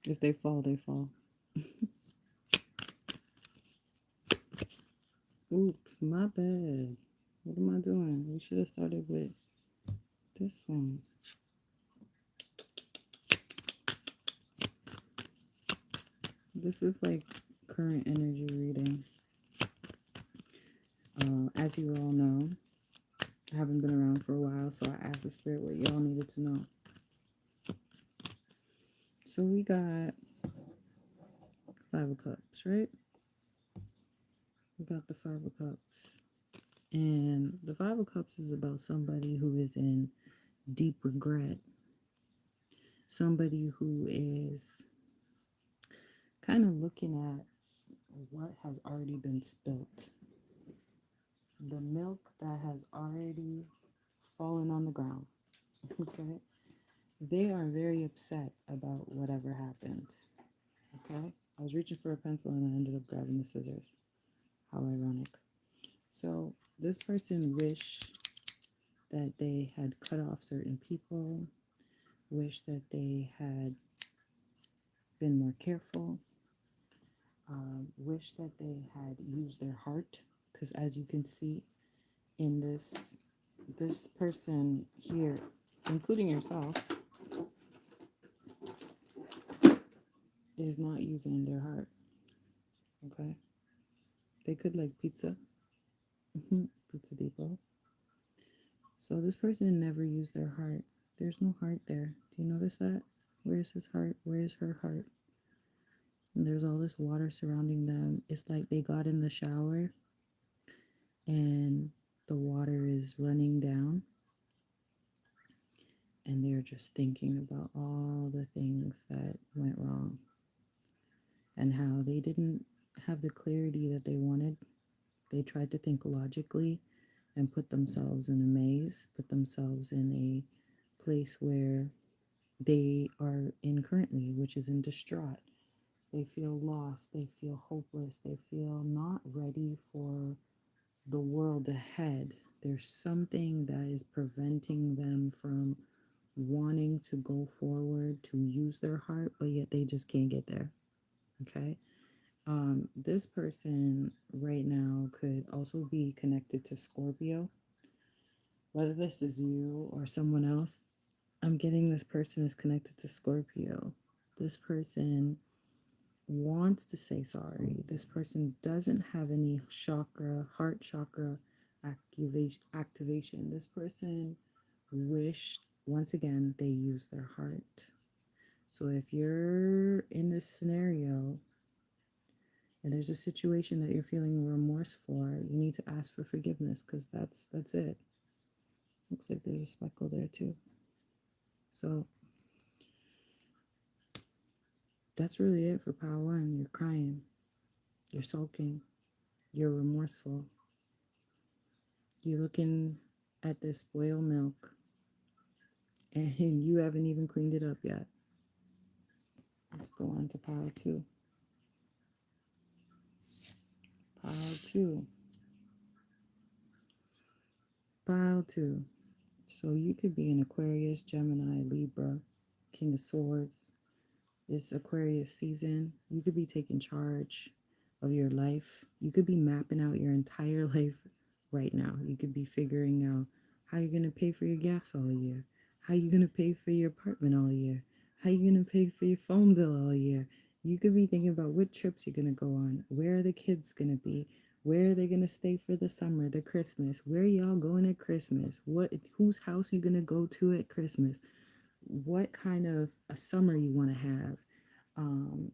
If they fall, they fall. Oops, my bad. What am I doing? We should have started with this one. This is like current energy reading. As you all know, I haven't been around for a while, so I asked the spirit what y'all needed to know. So we got Five of Cups, right? We got the Five of Cups. And the Five of Cups is about somebody who is in deep regret. Somebody who is kind of looking at what has already been spilt. The milk that has already fallen on the ground. Okay? They are very upset about whatever happened. Okay? I was reaching for a pencil and I ended up grabbing the scissors. How ironic. So, this person wished that they had cut off certain people, wish that they had been more careful, wish that they had used their heart. Because as you can see in this person here, including yourself, is not using their heart. Okay, they could like pizza, Pizza Depot. So this person never used their heart. There's no heart there. Do you notice that? Where's his heart? Where's her heart? And there's all this water surrounding them. It's like they got in the shower and the water is running down and they're just thinking about all the things that went wrong and how they didn't have the clarity that they wanted. They tried to think logically and put themselves in a maze, put themselves in a place where they are in currently, which is in distraught. They feel lost, they feel hopeless, they feel not ready for the world ahead. There's something that is preventing them from wanting to go forward, to use their heart, but yet they just can't get there. Okay. This person right now could also be connected to Scorpio. Whether this is you or someone else, I'm getting this person is connected to Scorpio. This person wants to say sorry. This person doesn't have any chakra, heart chakra activation. This person wished once again they used their heart. So if you're in this scenario and there's a situation that you're feeling remorse for, you need to ask for forgiveness because that's it. Looks like there's a speckle there too. So that's really it for power one. You're crying, you're sulking, you're remorseful. You're looking at this spoiled milk and you haven't even cleaned it up yet. Let's go on to pile two. Pile two. Pile two. So you could be an Aquarius, Gemini, Libra, King of Swords. It's Aquarius season. You could be taking charge of your life. You could be mapping out your entire life right now. You could be figuring out how you're going to pay for your gas all year, how you're going to pay for your apartment all year, how you're going to pay for your phone bill all year. You could be thinking about what trips you're going to go on, where are the kids going to be, where are they going to stay for the summer, the Christmas, where y'all going at Christmas, what whose house you going to go to at Christmas, what kind of a summer you want to have, um,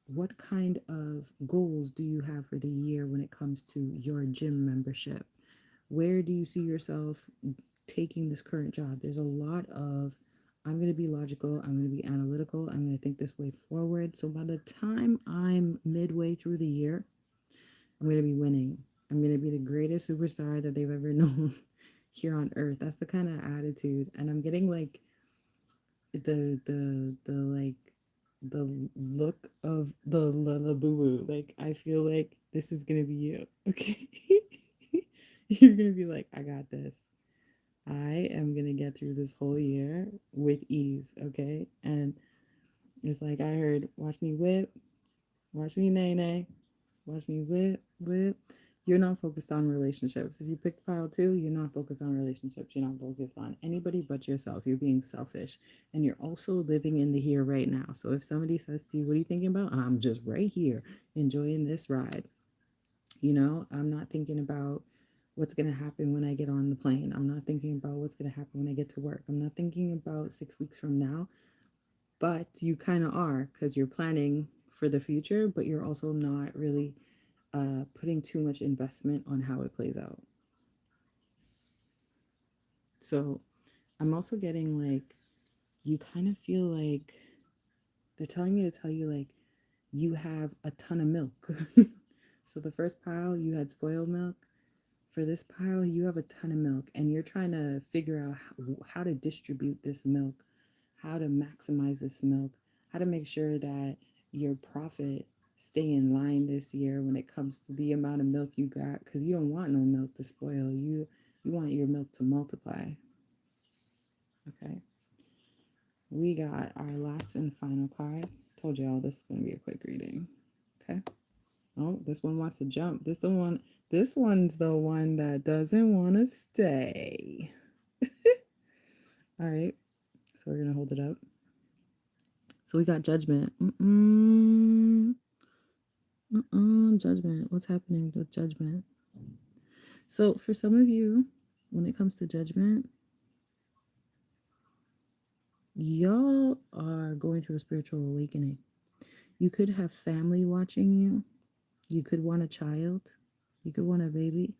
what kind of goals do you have for the year when it comes to your gym membership? Where do you see yourself taking this current job? There's a lot of I'm going to be logical, I'm going to be analytical, I'm going to think this way forward. So by the time I'm midway through the year, I'm going to be winning. I'm going to be the greatest superstar that they've ever known here on earth. That's the kind of attitude. And I'm getting like the the look of the boo. Like I feel like this is gonna be you. Okay. You're gonna be like, I got this. I am gonna get through this whole year with ease, okay? And It's like I heard, watch me whip, watch me nay nay, watch me whip, whip. You're not focused on relationships. If you pick pile two, you're not focused on relationships. You're not focused on anybody but yourself. You're being selfish. And you're also living in the here right now. So if somebody says to you, what are you thinking about? I'm just right here enjoying this ride. I'm not thinking about what's going to happen when I get on the plane. I'm not thinking about what's going to happen when I get to work. I'm not thinking about 6 weeks from now. But you kind of are, because you're planning for the future, but you're also not really putting too much investment on how it plays out. So I'm also getting like, you kind of feel like they're telling me to tell you, like, you have a ton of milk. So the first pile, you had spoiled milk. For this pile, you have a ton of milk, and you're trying to figure out how to distribute this milk, how to maximize this milk, how to make sure that your profit stay in line this year when it comes to the amount of milk you got, because you don't want no milk to spoil. You want your milk to multiply. Okay. We got our last and final card. Told y'all this is gonna be a quick reading. Okay. Oh, this one wants to jump. This one's the one that doesn't want to stay. All right. So we're gonna hold it up. So we got judgment. Judgment. What's happening with judgment? So for some of you, when it comes to judgment, y'all are going through a spiritual awakening. You could have family watching you. You could want a child. You could want a baby.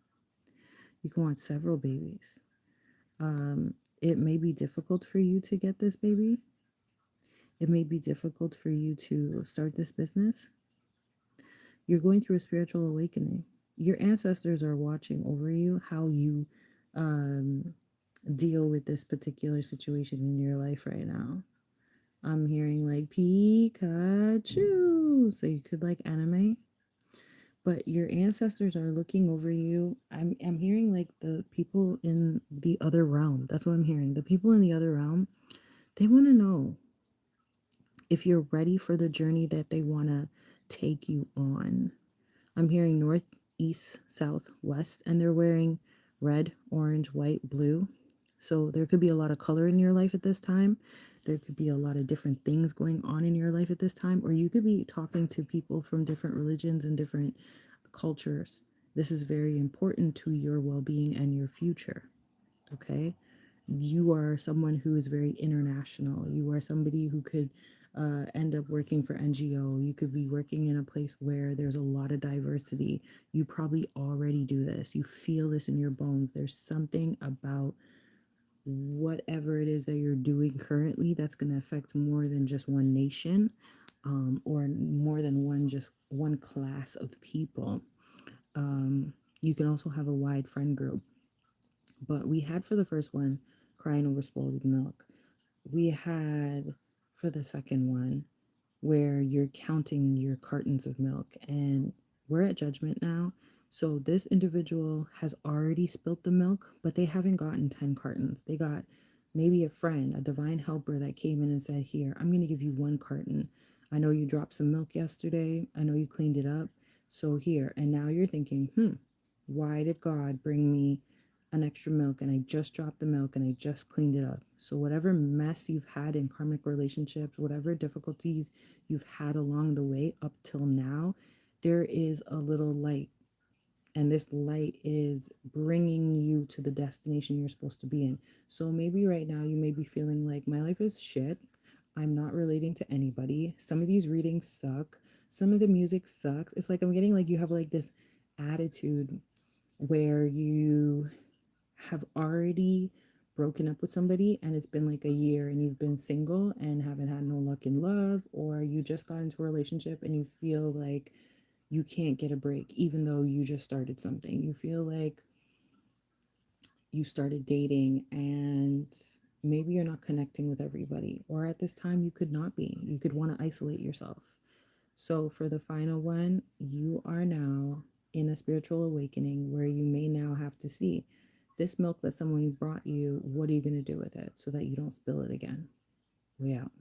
You could want several babies. It may be difficult for you to get this baby. It may be difficult for you to start this business. You're going through a spiritual awakening. Your ancestors are watching over you, how you deal with this particular situation in your life right now. I'm hearing like Pikachu. So you could like anime. But your ancestors are looking over you. I'm hearing like the people in the other realm. That's what I'm hearing. The people in the other realm, they want to know if you're ready for the journey that they want to take you on. I'm hearing north, east, south, west, and they're wearing red, orange, white, blue. So there could be a lot of color in your life at this time. There could be a lot of different things going on in your life at this time, or you could be talking to people from different religions and different cultures. This is very important to your well being and your future. Okay. You are someone who is very international. You are somebody who could end up working for NGO. You could be working in a place where there's a lot of diversity. You probably already do this. You feel this in your bones. There's something about whatever it is that you're doing currently that's going to affect more than just one nation, or more than one class of people. You can also have a wide friend group. But we had for the first one, crying over spoiled milk. We had for the second one, where you're counting your cartons of milk, and we're at judgment now. So this individual has already spilt the milk, but they haven't gotten 10 cartons. They got maybe a friend, a divine helper that came in and said, here, I'm going to give you 1 carton. I know you dropped some milk yesterday. I know you cleaned it up. So here. And now you're thinking, why did God bring me an extra milk, and I just dropped the milk and I just cleaned it up? So whatever mess you've had in karmic relationships, whatever difficulties you've had along the way up till now, there is a little light, and this light is bringing you to the destination you're supposed to be in. So maybe right now you may be feeling like, my life is shit. I'm not relating to anybody. Some of these readings suck. Some of the music sucks. It's like I'm getting like you have like this attitude where you have already broken up with somebody and it's been like a year and you've been single and haven't had no luck in love, or you just got into a relationship and you feel like you can't get a break even though you just started something. You feel like you started dating and maybe you're not connecting with everybody, or at this time you could not be. You could want to isolate yourself. So for the final one, you are now in a spiritual awakening where you may now have to see this milk that someone brought you. What are you going to do with it so that you don't spill it again? We out.